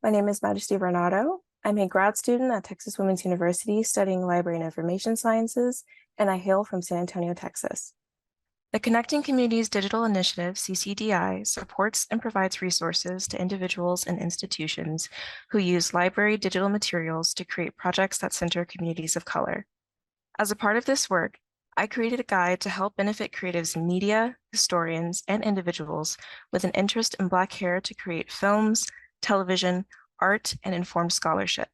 My name is Majesty Bernardo. I'm a grad student at Texas Women's University studying Library and Information Sciences, and I hail from San Antonio, Texas. The Connecting Communities Digital Initiative, CCDI, supports and provides resources to individuals and institutions who use library digital materials to create projects that center communities of color. As a part of this work, I created a guide to help benefit creatives in media, historians, and individuals with an interest in Black hair to create films, television, art, and informed scholarship,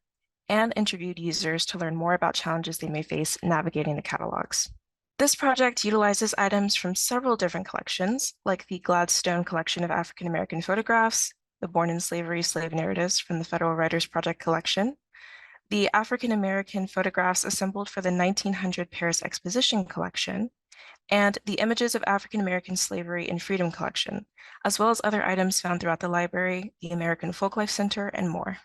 and interviewed users to learn more about challenges they may face navigating the catalogs. This project utilizes items from several different collections, like the Gladstone Collection of African American Photographs, the Born in Slavery Slave Narratives from the Federal Writers Project Collection, the African American photographs assembled for the 1900 Paris Exposition Collection, and the Images of African American Slavery and Freedom Collection, as well as other items found throughout the library, the American Folklife Center, and more.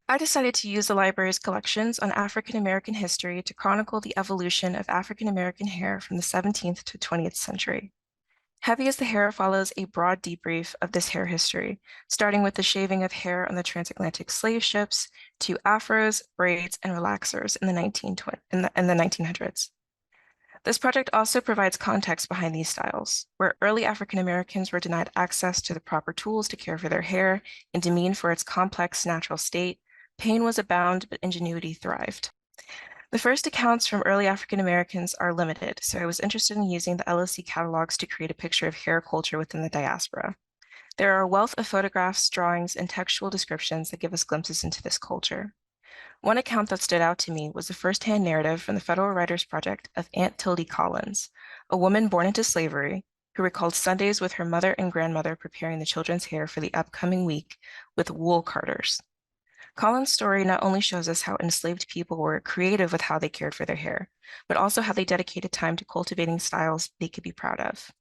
I decided to use the library's collections on African American history to chronicle the evolution of African American hair from the 17th to 20th century. Heavy as the Hair follows a broad debrief of this hair history, starting with the shaving of hair on the transatlantic slave ships to afros, braids, and relaxers in the 1900s. This project also provides context behind these styles, where early African Americans were denied access to the proper tools to care for their hair and demeaned for its complex natural state. Pain was abound, but ingenuity thrived. The first accounts from early African Americans are limited, so I was interested in using the LSC catalogs to create a picture of hair culture within the diaspora. There are a wealth of photographs, drawings, and textual descriptions that give us glimpses into this culture. One account that stood out to me was the firsthand narrative from the Federal Writers Project of Aunt Tildy Collins, a woman born into slavery who recalled Sundays with her mother and grandmother preparing the children's hair for the upcoming week with wool carders. Collins' story not only shows us how enslaved people were creative with how they cared for their hair, but also how they dedicated time to cultivating styles they could be proud of.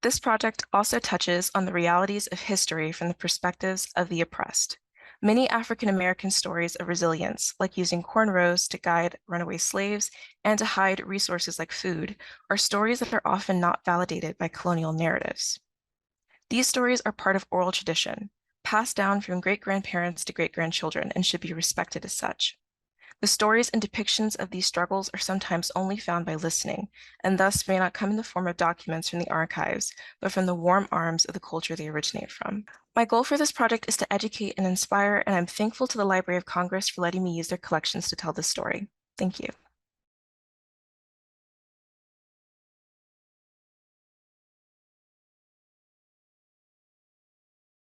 This project also touches on the realities of history from the perspectives of the oppressed. Many African American stories of resilience, like using cornrows to guide runaway slaves and to hide resources like food, are stories that are often not validated by colonial narratives. These stories are part of oral tradition, passed down from great-grandparents to great-grandchildren, and should be respected as such. The stories and depictions of these struggles are sometimes only found by listening, and thus may not come in the form of documents from the archives, but from the warm arms of the culture they originate from. My goal for this project is to educate and inspire, and I'm thankful to the Library of Congress for letting me use their collections to tell this story. Thank you.